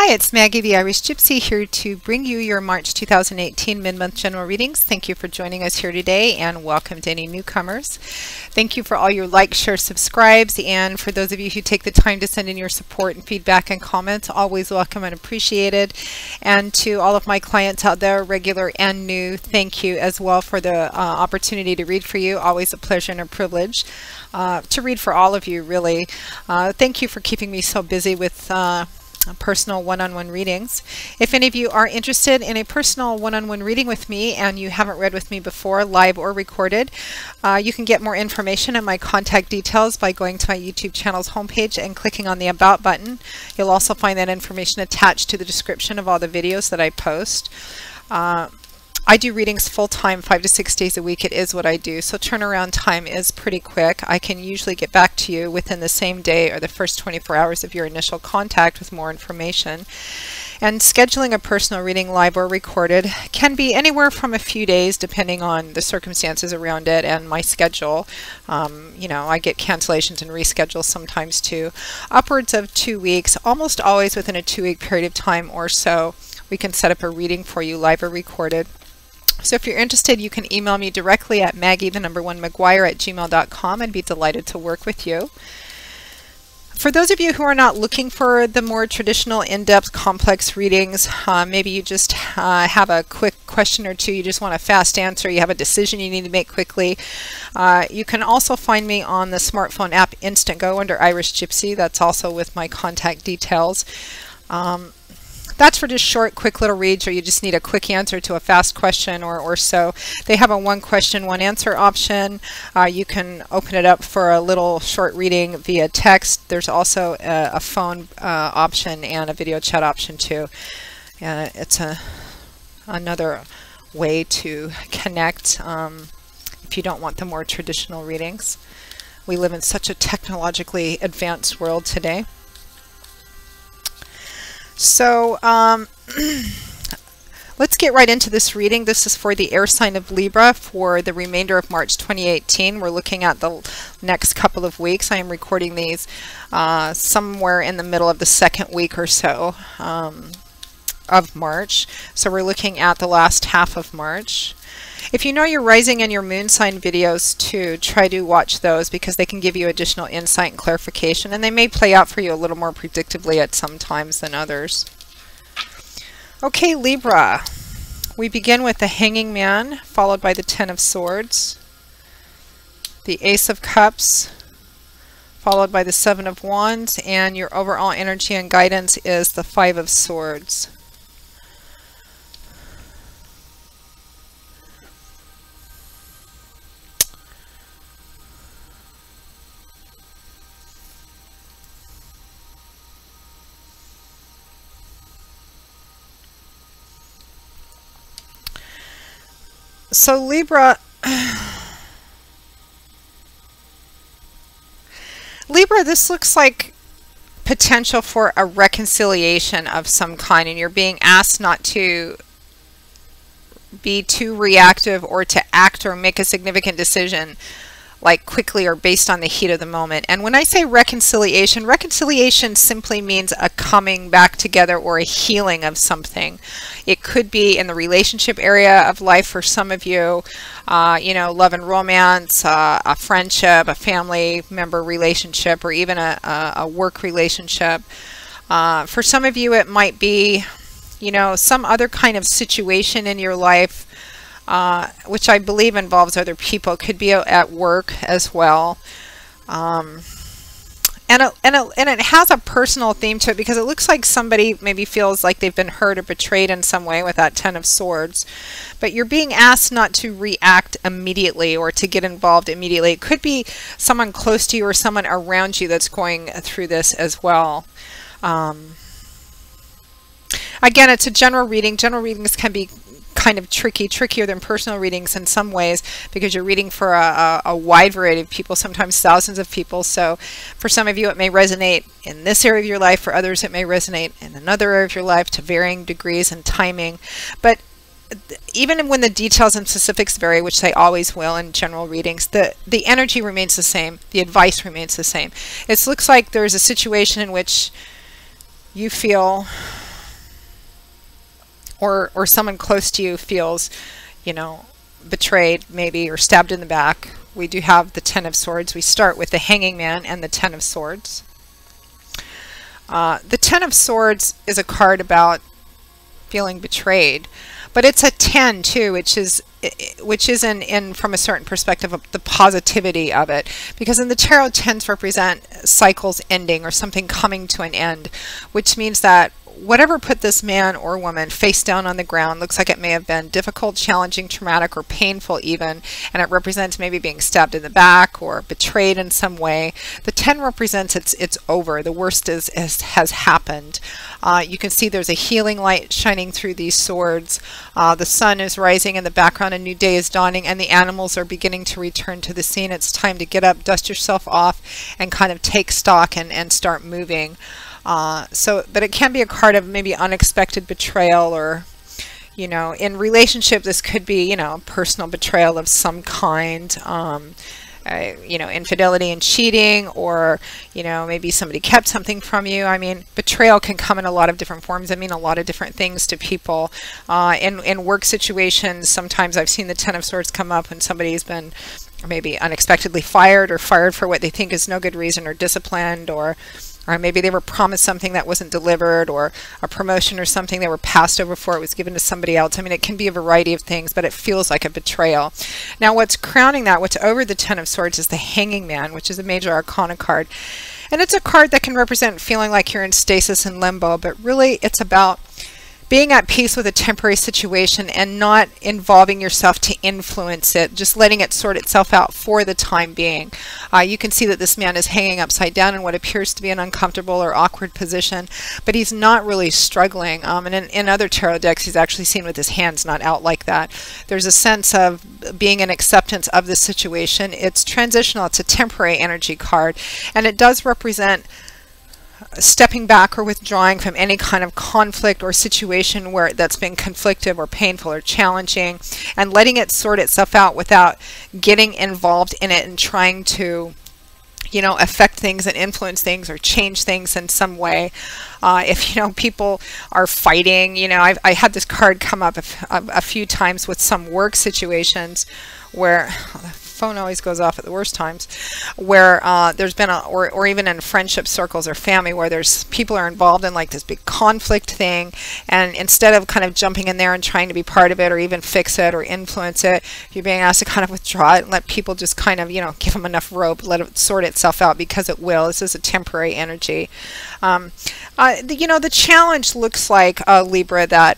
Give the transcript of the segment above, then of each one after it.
Hi, it's Maggie the Irish Gypsy here to bring you your March 2018 mid-month general readings. Thank you for joining us here today and welcome to any newcomers. Thank you for all your likes, shares, subscribes, and for those of you who take the time to send in your support and feedback and comments, always welcome and appreciated. And to all of my clients out there, regular and new, thank you as well for the opportunity to read for you. Always a pleasure and a privilege to read for all of you, really. Thank you for keeping me so busy with personal one-on-one readings. If any of you are interested in a personal one-on-one reading with me and you haven't read with me before, live or recorded, you can get more information and my contact details by going to my YouTube channel's homepage and clicking on the About button. You'll also find that information attached to the description of all the videos that I post. I do readings full-time, 5 to 6 days a week. It is what I do, so turnaround time is pretty quick. I can usually get back to you within the same day or the first 24 hours of your initial contact with more information. And scheduling a personal reading, live or recorded, can be anywhere from a few days depending on the circumstances around it and my schedule. You know, I get cancellations and reschedules sometimes too. Upwards of 2 weeks, almost always within a 2-week period of time or so, we can set up a reading for you, live or recorded. So if you're interested, you can email me directly at maggie1maguire@gmail.com. I'd be delighted to work with you. For those of you who are not looking for the more traditional, in-depth, complex readings, maybe you just have a quick question or two, you just want a fast answer, you have a decision you need to make quickly, you can also find me on the smartphone app Instantgo under Irish Gypsy. That's also with my contact details. That's for just short, quick little reads, or you just need a quick answer to a fast question or so. They have a one question, one answer option. You can open it up for a little short reading via text. There's also a phone option and a video chat option too. It's another way to connect if you don't want the more traditional readings. We live in such a technologically advanced world today. So let's get right into this reading. This is for the air sign of Libra for the remainder of March 2018. We're looking at the next couple of weeks. I am recording these somewhere in the middle of the second week or so of March. So we're looking at the last half of March. If you know your rising and your moon sign videos too, try to watch those because they can give you additional insight and clarification, and they may play out for you a little more predictably at some times than others. Okay, Libra. We begin with the Hanging Man, followed by the Ten of Swords, the Ace of Cups, followed by the Seven of Wands, and your overall energy and guidance is the Five of Swords. So Libra, this looks like potential for a reconciliation of some kind, and you're being asked not to be too reactive or to act or make a significant decision like quickly or based on the heat of the moment. And when I say reconciliation, reconciliation simply means a coming back together or a healing of something. It could be in the relationship area of life for some of you, you know, love and romance, a friendship, a family member relationship, or even a work relationship. For some of you, it might be, you know, some other kind of situation in your life, which I believe involves other people. Could be at work as well. And it has a personal theme to it because it looks like somebody maybe feels like they've been hurt or betrayed in some way with that Ten of Swords. But you're being asked not to react immediately or to get involved immediately. It could be someone close to you or someone around you that's going through this as well. Again, it's a general reading. General readings can be kind of trickier than personal readings in some ways because you're reading for a wide variety of people, sometimes thousands of people. So for some of you it may resonate in this area of your life, for others it may resonate in another area of your life to varying degrees and timing. But even when the details and specifics vary, which they always will in general readings, the energy remains the same, the advice remains the same. It looks like there's a situation in which you feel or someone close to you feels, you know, betrayed maybe, or stabbed in the back, we do have the Ten of Swords. We start with the Hanging Man and the Ten of Swords. The Ten of Swords is a card about feeling betrayed, but it's a 10 too, which is in from a certain perspective of the positivity of it, because in the tarot, tens represent cycles ending or something coming to an end, which means that whatever put this man or woman face down on the ground looks like it may have been difficult, challenging, traumatic, or painful even, and it represents maybe being stabbed in the back or betrayed in some way. The 10 represents it's over. The worst has happened. You can see there's a healing light shining through these swords. The sun is rising in the background, a new day is dawning, and the animals are beginning to return to the scene. It's time to get up, dust yourself off, and kind of take stock and start moving. But it can be a card of maybe unexpected betrayal, or, you know, in relationship, this could be, you know, personal betrayal of some kind, you know, infidelity and cheating, or, you know, maybe somebody kept something from you. I mean, betrayal can come in a lot of different forms. I mean, a lot of different things to people. In work situations, sometimes I've seen the Ten of Swords come up when somebody's been maybe unexpectedly fired, or fired for what they think is no good reason, or disciplined, or maybe they were promised something that wasn't delivered, or a promotion or something they were passed over for, it was given to somebody else. I mean, it can be a variety of things, but it feels like a betrayal. Now, what's crowning that, what's over the Ten of Swords, is the Hanging Man, which is a major arcana card. And it's a card that can represent feeling like you're in stasis and limbo, but really it's about being at peace with a temporary situation and not involving yourself to influence it, just letting it sort itself out for the time being. You can see that this man is hanging upside down in what appears to be an uncomfortable or awkward position, but he's not really struggling. And in other tarot decks, he's actually seen with his hands not out like that. There's a sense of being in acceptance of the situation. It's transitional. It's a temporary energy card, and it does represent stepping back or withdrawing from any kind of conflict or situation where that's been conflictive or painful or challenging, and letting it sort itself out without getting involved in it and trying to, you know, affect things and influence things or change things in some way. If, you know, people are fighting, you know, I had this card come up a few times with some work situations where phone always goes off at the worst times, where there's been or even in friendship circles or family, where there's people are involved in like this big conflict thing, and instead of kind of jumping in there and trying to be part of it or even fix it or influence it, you're being asked to kind of withdraw it and let people just kind of, you know, give them enough rope, let it sort itself out, because it will. This is a temporary energy. You know, the challenge looks like, Libra, that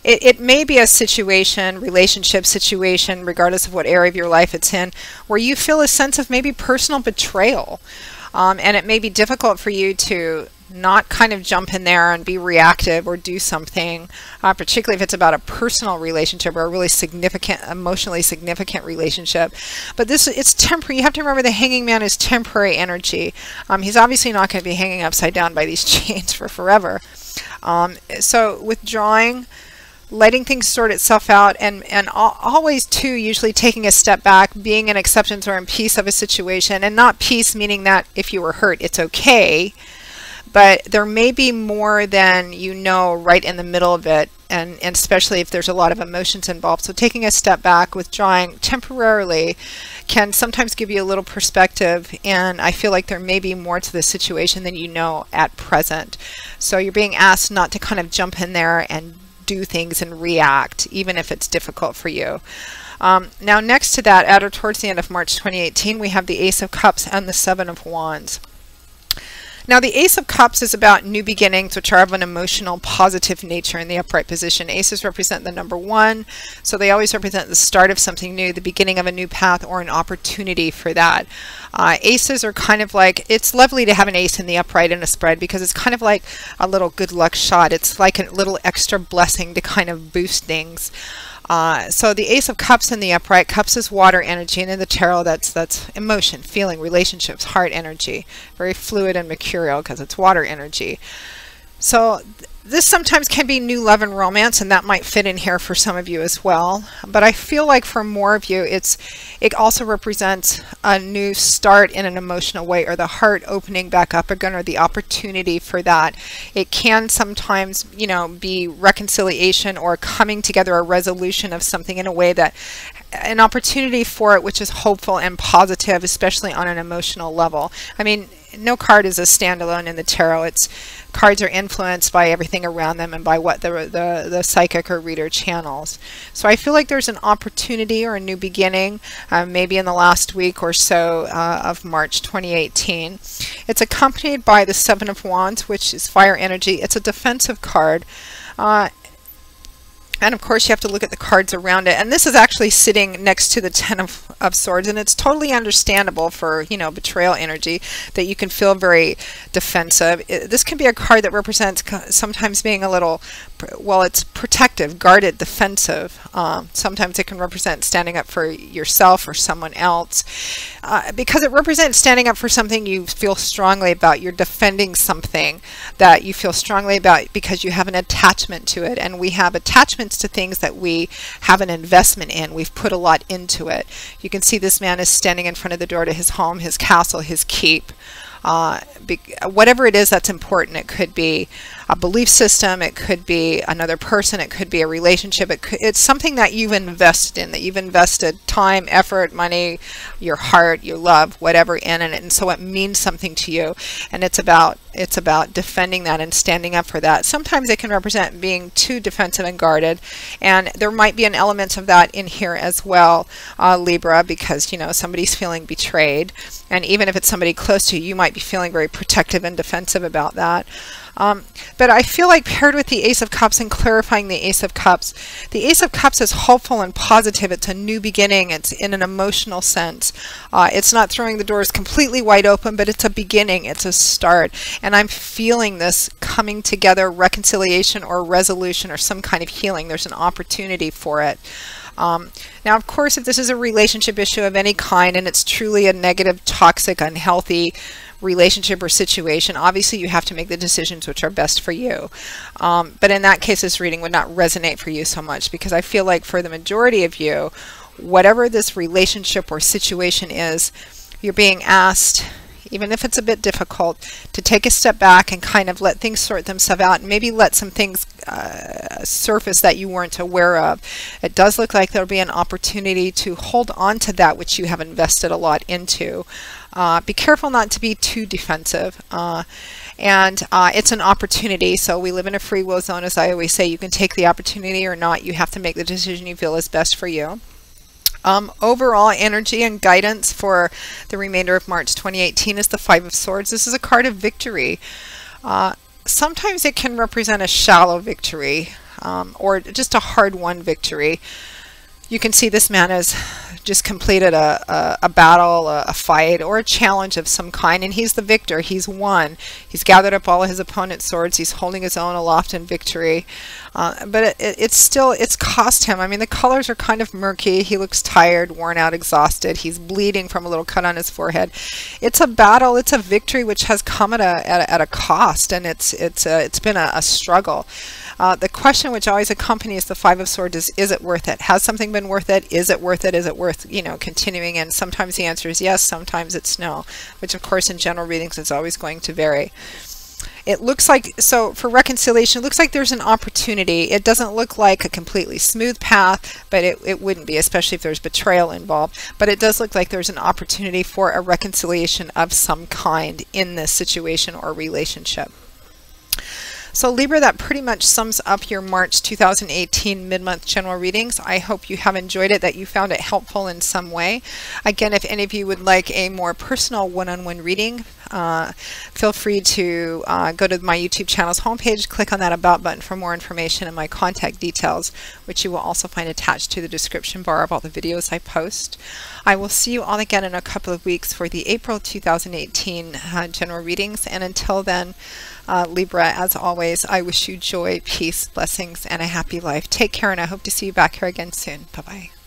it may be a situation, relationship situation, regardless of what area of your life it's in, where you feel a sense of maybe personal betrayal. And it may be difficult for you to not kind of jump in there and be reactive or do something, particularly if it's about a personal relationship or a really significant, emotionally significant relationship. But it's temporary. You have to remember the Hanging Man is temporary energy. He's obviously not going to be hanging upside down by these chains for forever. So withdrawing, letting things sort itself out, and always too, usually taking a step back, being in acceptance or in peace of a situation, and not peace meaning that if you were hurt, it's okay, but there may be more than you know right in the middle of it, and especially if there's a lot of emotions involved. So taking a step back, withdrawing temporarily, can sometimes give you a little perspective, and I feel like there may be more to the situation than you know at present. So you're being asked not to kind of jump in there and do things and react, even if it's difficult for you. Now, next to that, at or towards the end of March 2018, we have the Ace of Cups and the Seven of Wands. Now, the Ace of Cups is about new beginnings, which are of an emotional, positive nature in the upright position. Aces represent the number 1, so they always represent the start of something new, the beginning of a new path, or an opportunity for that. Aces are kind of like, it's lovely to have an ace in the upright in a spread, because it's kind of like a little good luck shot. It's like a little extra blessing to kind of boost things. So the Ace of Cups in the upright, cups is water energy, and in the tarot that's emotion, feeling, relationships, heart energy, very fluid and mercurial because it's water energy. So This sometimes can be new love and romance, and that might fit in here for some of you as well. But I feel like for more of you, it also represents a new start in an emotional way, or the heart opening back up again, or the opportunity for that. It can sometimes, you know, be reconciliation or coming together, a resolution of something in a way that an opportunity for it, which is hopeful and positive, especially on an emotional level. I mean, no card is a standalone in the tarot. Cards are influenced by everything around them and by what the psychic or reader channels. So I feel like there's an opportunity or a new beginning, maybe in the last week or so of March 2018. It's accompanied by the Seven of Wands, which is fire energy. It's a defensive card. And of course you have to look at the cards around it. And this is actually sitting next to the Ten of Swords. And it's totally understandable for, you know, betrayal energy that you can feel very defensive. This can be a card that represents sometimes being a little, well, it's protective, guarded, defensive. Sometimes it can represent standing up for yourself or someone else. Because it represents standing up for something you feel strongly about. You're defending something that you feel strongly about because you have an attachment to it. And we have attachments to things that we have an investment in. We've put a lot into it. You can see this man is standing in front of the door to his home, his castle, his keep. Whatever it is that's important. It could be a belief system, it could be another person, it could be a relationship, it's something that you've invested in, that you've invested time, effort, money, your heart, your love, whatever in it, and so it means something to you, and it's about defending that and standing up for that. Sometimes it can represent being too defensive and guarded, and there might be an element of that in here as well, Libra, because, you know, somebody's feeling betrayed, and even if it's somebody close to you, you might be feeling very protective and defensive about that. But I feel like paired with the Ace of Cups and clarifying the Ace of Cups is hopeful and positive. It's a new beginning. It's in an emotional sense. It's not throwing the doors completely wide open, but it's a beginning. It's a start. And I'm feeling this coming together, reconciliation or resolution or some kind of healing. There's an opportunity for it. Now, of course, if this is a relationship issue of any kind and it's truly a negative, toxic, unhealthy relationship or situation, obviously you have to make the decisions which are best for you. But in that case, this reading would not resonate for you so much, because I feel like for the majority of you, whatever this relationship or situation is, you're being asked, even if it's a bit difficult, to take a step back and kind of let things sort themselves out, and maybe let some things surface that you weren't aware of. It does look like there'll be an opportunity to hold on to that which you have invested a lot into. Be careful not to be too defensive. And it's an opportunity, so we live in a free will zone, as I always say. You can take the opportunity or not. You have to make the decision you feel is best for you. Overall energy and guidance for the remainder of March 2018 is the Five of Swords. This is a card of victory. Sometimes it can represent a shallow victory, or just a hard-won victory. You can see this man has just completed a battle, a fight, or a challenge of some kind, and he's the victor. He's won. He's gathered up all of his opponent's swords. He's holding his own aloft in victory. But it's cost him. I mean, the colors are kind of murky. He looks tired, worn out, exhausted. He's bleeding from a little cut on his forehead. It's a battle. It's a victory which has come at a cost, and it's been a struggle. The question which always accompanies the Five of Swords is it worth it? Has something been worth it? Is it worth it? Is it worth, you know, continuing? And sometimes the answer is yes, sometimes it's no, which of course in general readings is always going to vary. It looks like, so for reconciliation, it looks like there's an opportunity. It doesn't look like a completely smooth path, but it wouldn't be, especially if there's betrayal involved. But it does look like there's an opportunity for a reconciliation of some kind in this situation or relationship. So Libra, that pretty much sums up your March 2018 mid-month general readings. I hope you have enjoyed it, that you found it helpful in some way. Again, if any of you would like a more personal one-on-one reading, feel free to go to my YouTube channel's homepage, click on that About button for more information and my contact details, which you will also find attached to the description bar of all the videos I post. I will see you all again in a couple of weeks for the April 2018 general readings, and until then, Libra, as always, I wish you joy, peace, blessings, and a happy life. Take care, and I hope to see you back here again soon. Bye-bye.